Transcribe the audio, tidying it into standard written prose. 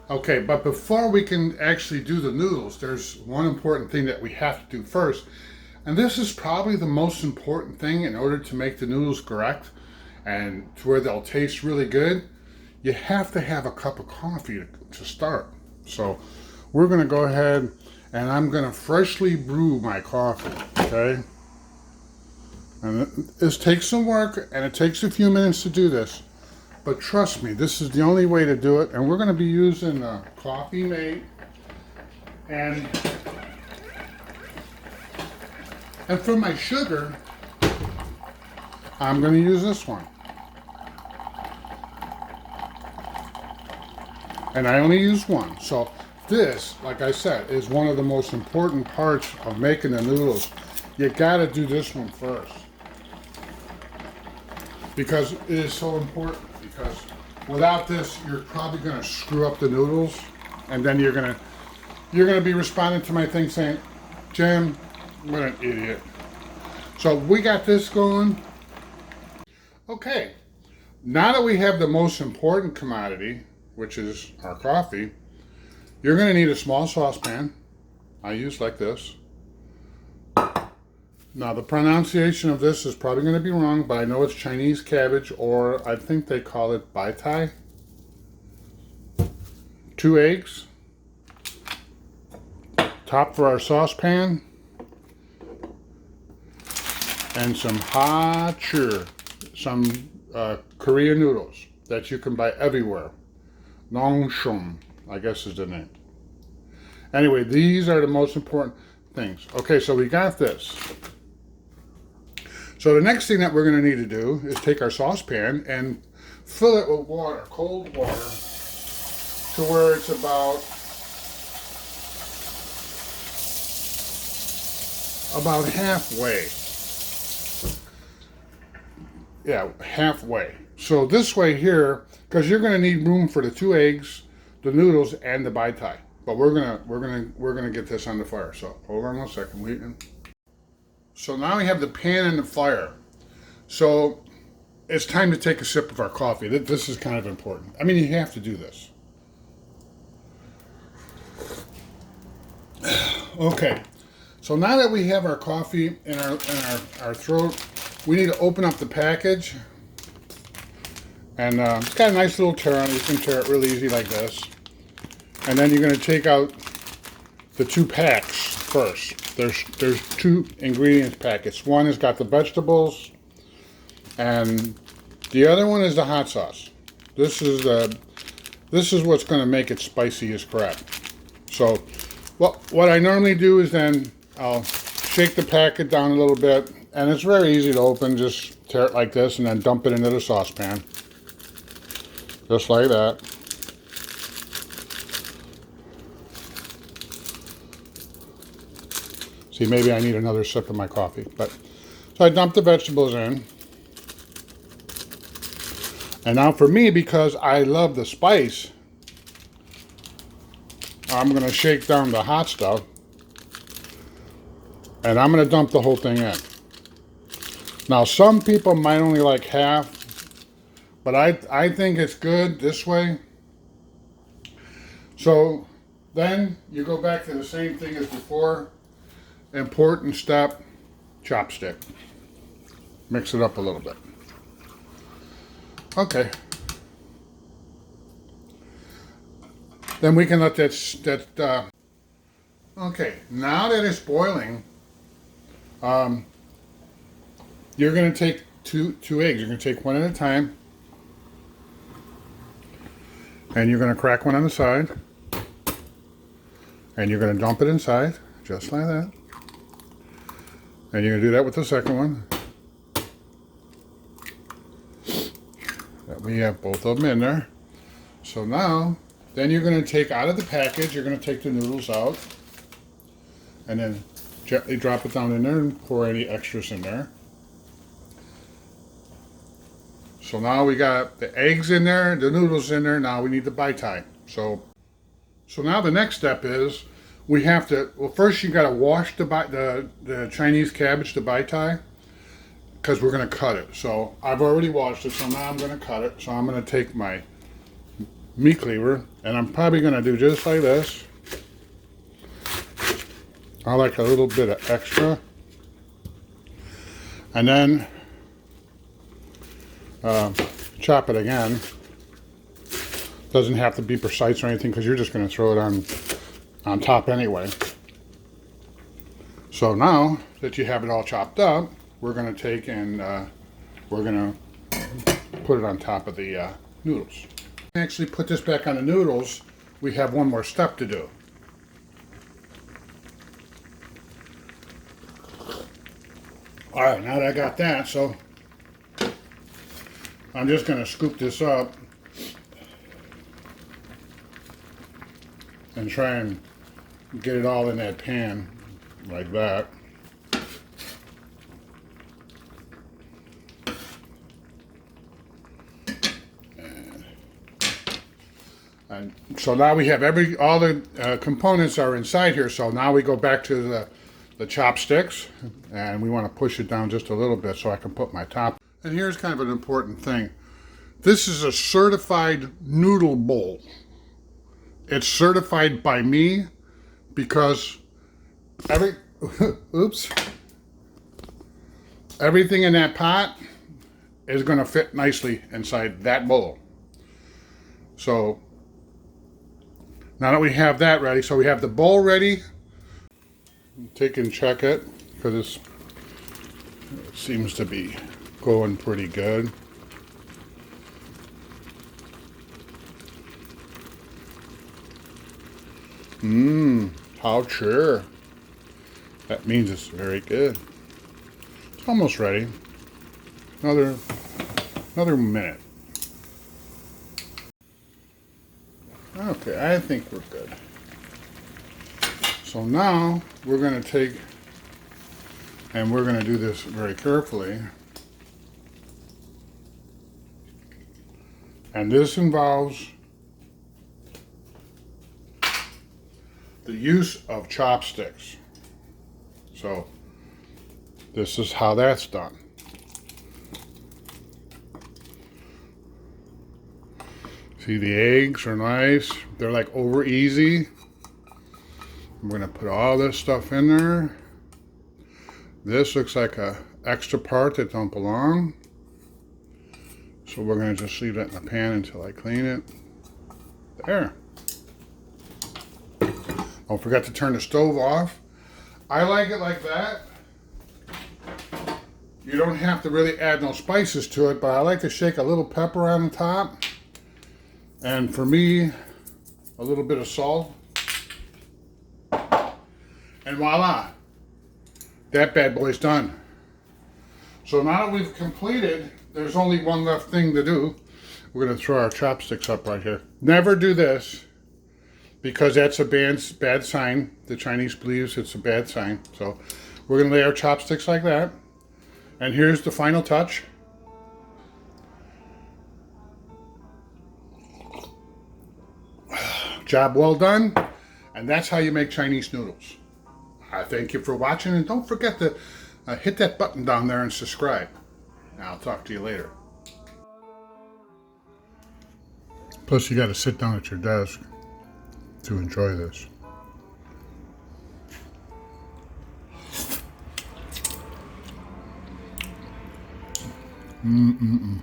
Okay, but before we can actually do the noodles, there's one important thing that we have to do first. And this is probably the most important thing in order to make the noodles correct and to where they'll taste really good. You have to have a cup of coffee to start. So we're gonna go ahead and I'm gonna freshly brew my coffee, okay? And this takes some work and it takes a few minutes to do this. But trust me, this is the only way to do it. And we're gonna be using Coffee Mate and for my sugar, I'm gonna use this one. And I only use one. So this, like I said, is one of the most important parts of making the noodles. You gotta do this one first. Because it is so important. Because without this, you're probably gonna screw up the noodles. And then you're gonna be responding to my thing saying, Jim, what an idiot. So we got this going. Okay, now that we have the most important commodity, which is our coffee, you're going to need a small saucepan. I use like this. Now the pronunciation of this is probably going to be wrong, but I know it's Chinese cabbage, or I think they call it bai tai. 2 eggs. Top for our saucepan. And some some Korean noodles that you can buy everywhere. Nongshom, I guess is the name. Anyway, these are the most important things. Okay, so we got this. So the next thing that we're going to need to do is take our saucepan and fill it with water, cold water, to where it's about halfway. Yeah, halfway. So this way here, because you're going to need room for the 2 eggs, the noodles, and the bai tai. But we're gonna get this on the fire. So hold on one second. So now we have the pan and the fire. So it's time to take a sip of our coffee. This is kind of important. I mean, you have to do this. Okay. So now that we have our coffee in our throat, we need to open up the package. And it's got a nice little tear on it. You can tear it really easy like this. And then you're going to take out the 2 packs first. There's 2 ingredients packets. One has got the vegetables, and the other one is the hot sauce. This is what's going to make it spicy as crap. So what I normally do is then I'll shake the packet down a little bit, and it's very easy to open. Just tear it like this and then dump it into the saucepan. Just like that. See, maybe I need another sip of my coffee. So I dump the vegetables in. And now for me, because I love the spice, I'm going to shake down the hot stuff. And I'm going to dump the whole thing in. Now, some people might only like half, but I think it's good this way. So then you go back to the same thing as before. Important step, chopstick. Mix it up a little bit. Okay. Then we can let that okay, now that it's boiling, you're going to take two eggs. You're going to take one at a time. And you're going to crack one on the side. And you're going to dump it inside, just like that. And you're going to do that with the second one. We have both of them in there. So now, then you're going to take out of the package, you're going to take the noodles out. And then gently drop it down in there and pour any extras in there. So now we got the eggs in there, the noodles in there. Now we need the bai tai. So now the next step is we have to, well, first you got to wash the Chinese cabbage, the bai tai, because we're going to cut it. So I've already washed it, so now I'm going to cut it. So I'm going to take my meat cleaver, and I'm probably going to do just like this. I like a little bit of extra. And then chop it again. Doesn't have to be precise or anything because you're just going to throw it on top anyway. So now that you have it all chopped up, we're going to take and we're going to put it on top of the noodles. To actually put this back on the noodles, we have one more step to do. All right, now that I got that, so I'm just going to scoop this up and try and get it all in that pan like that. And so now we have all the components are inside here. So now we go back to the chopsticks, and we want to push it down just a little bit so I can put my top. And here's kind of an important thing. This is a certified noodle bowl. It's certified by me because everything in that pot is going to fit nicely inside that bowl. So now that we have that ready, so we have the bowl ready. Take and check it because it seems to be going pretty good. How sure. That means it's very good. It's almost ready. Another minute. Okay, I think we're good. So now we're going to take and we're going to do this very carefully. And this involves the use of chopsticks. So this is how that's done. See, the eggs are nice. They're like over easy. I'm going to put all this stuff in there. This looks like a extra part that don't belong. So we're going to just leave that in the pan until I clean it. There. Don't forget to turn the stove off. I like it like that. You don't have to really add no spices to it, but I like to shake a little pepper on the top. And for me, a little bit of salt. And voila, that bad boy's done. So now that we've completed, there's only one left thing to do. We're going to throw our chopsticks up right here. Never do this because that's a bad sign. The Chinese believes it's a bad sign. So we're going to lay our chopsticks like that. And here's the final touch. Job well done. And that's how you make Chinese noodles. I thank you for watching, and don't forget to hit that button down there and subscribe. And I'll talk to you later. Plus, you got to sit down at your desk to enjoy this. Mm-mm-mm.